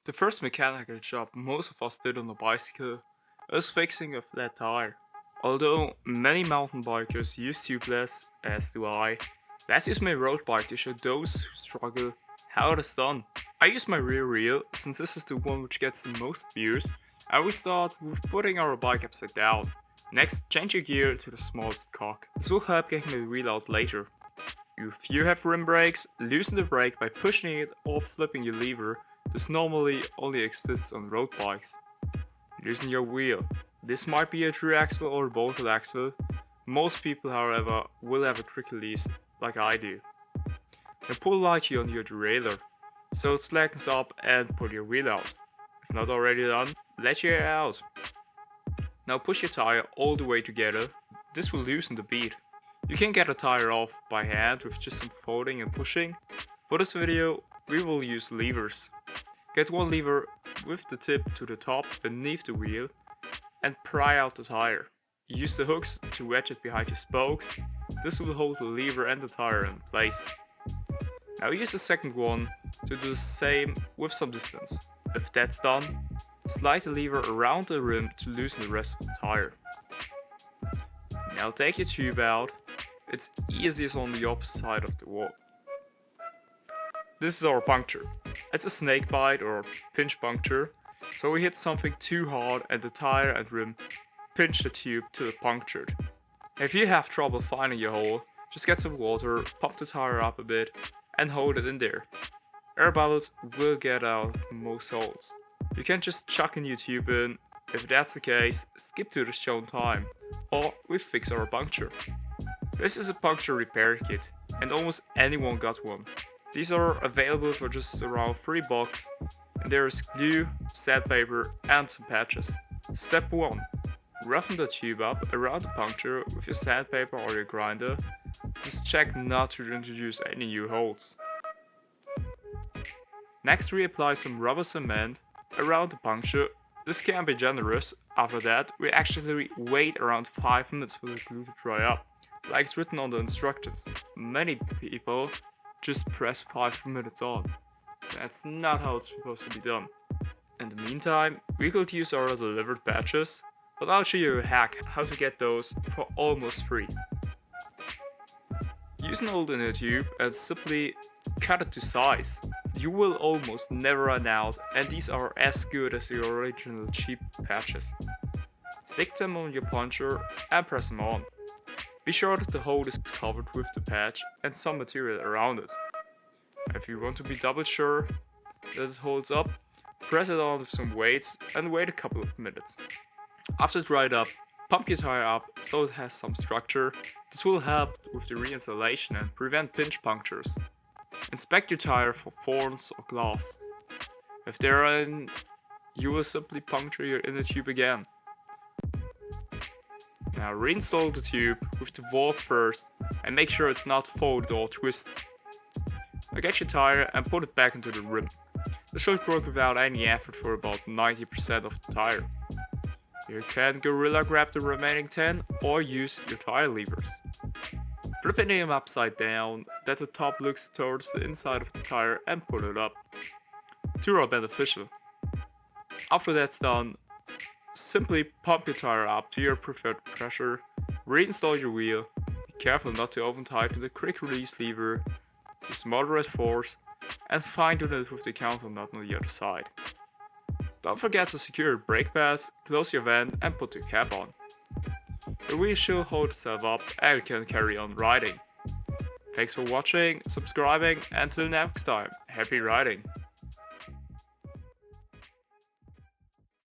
The first mechanical job most of us did on a bicycle is fixing a flat tire. Although many mountain bikers use Tubeless, as do I, let's use my road bike to show those who struggle how it is done. I use my rear wheel since this is the one which gets the most views, and we start with putting our bike upside down. Next, change your gear to the smallest cock. This will help getting the wheel out later. If you have rim brakes, loosen the brake by pushing it or flipping your lever. This normally only exists on road bikes. Loosen your wheel. This might be a thru axle or a bolted axle. Most people, however, will have a quick release like I do. Now pull lightly on your derailleur, so it slackens up and pull your wheel out. If not already done, let your air out. Now push your tire all the way together. This will loosen the bead. You can get a tire off by hand with just some folding and pushing. For this video, we will use levers. Get one lever with the tip to the top beneath the wheel and pry out the tire. Use the hooks to wedge it behind your spokes. This will hold the lever and the tire in place. Now use the second one to do the same with some distance. If that's done, slide the lever around the rim to loosen the rest of the tire. Now take your tube out. It's easiest on the opposite side of the wall. This is our puncture. It's a snake bite or pinch puncture, so we hit something too hard and the tire and rim pinch the tube till it punctured. If you have trouble finding your hole, just get some water, pump the tire up a bit and hold it in there. Air bubbles will get out of most holes. You can just chuck a new tube in. If that's the case, skip to the shown time, or we fix our puncture. This is a puncture repair kit, and almost anyone got one. These are available for just around $3, and there is glue, sandpaper and some patches. Step 1. Roughen the tube up around the puncture with your sandpaper or your grinder. Just check not to introduce any new holes. Next, reapply some rubber cement around the puncture. This can be generous. After that, we actually wait around 5 minutes for the glue to dry up, like it's written on the instructions. Many people just press 5 minutes on. That's not how it's supposed to be done. In the meantime, we could use our delivered patches, but I'll show you a hack how to get those for almost free. Use an old inner tube and simply cut it to size. You will almost never run out, and these are as good as the original cheap patches. Stick them on your puncture and press them on. Be sure that the hole is covered with the patch and some material around it. If you want to be double sure that it holds up, press it on with some weights and wait a couple of minutes. After dried up, pump your tire up so it has some structure. This will help with the reinstallation and prevent pinch punctures. Inspect your tire for thorns or glass. If there are any, you will simply puncture your inner tube again. Now reinstall the tube with the valve first and make sure it's not folded or twisted. Now get your tire and put it back into the rim. This should work without any effort for about 90% of the tire. You can gorilla grab the remaining 10 or use your tire levers. Flipping them upside down that the top looks towards the inside of the tire and pull it up. Two are beneficial. After that's done, simply pump your tire up to your preferred pressure, reinstall your wheel, be careful not to over tighten the quick release lever, use moderate force, and fine tune it with the counter nut on the other side. Don't forget to secure your brake pads, close your vent and put the cap on. The wheel should hold itself up and you can carry on riding. Thanks for watching, subscribing, and until next time, happy riding!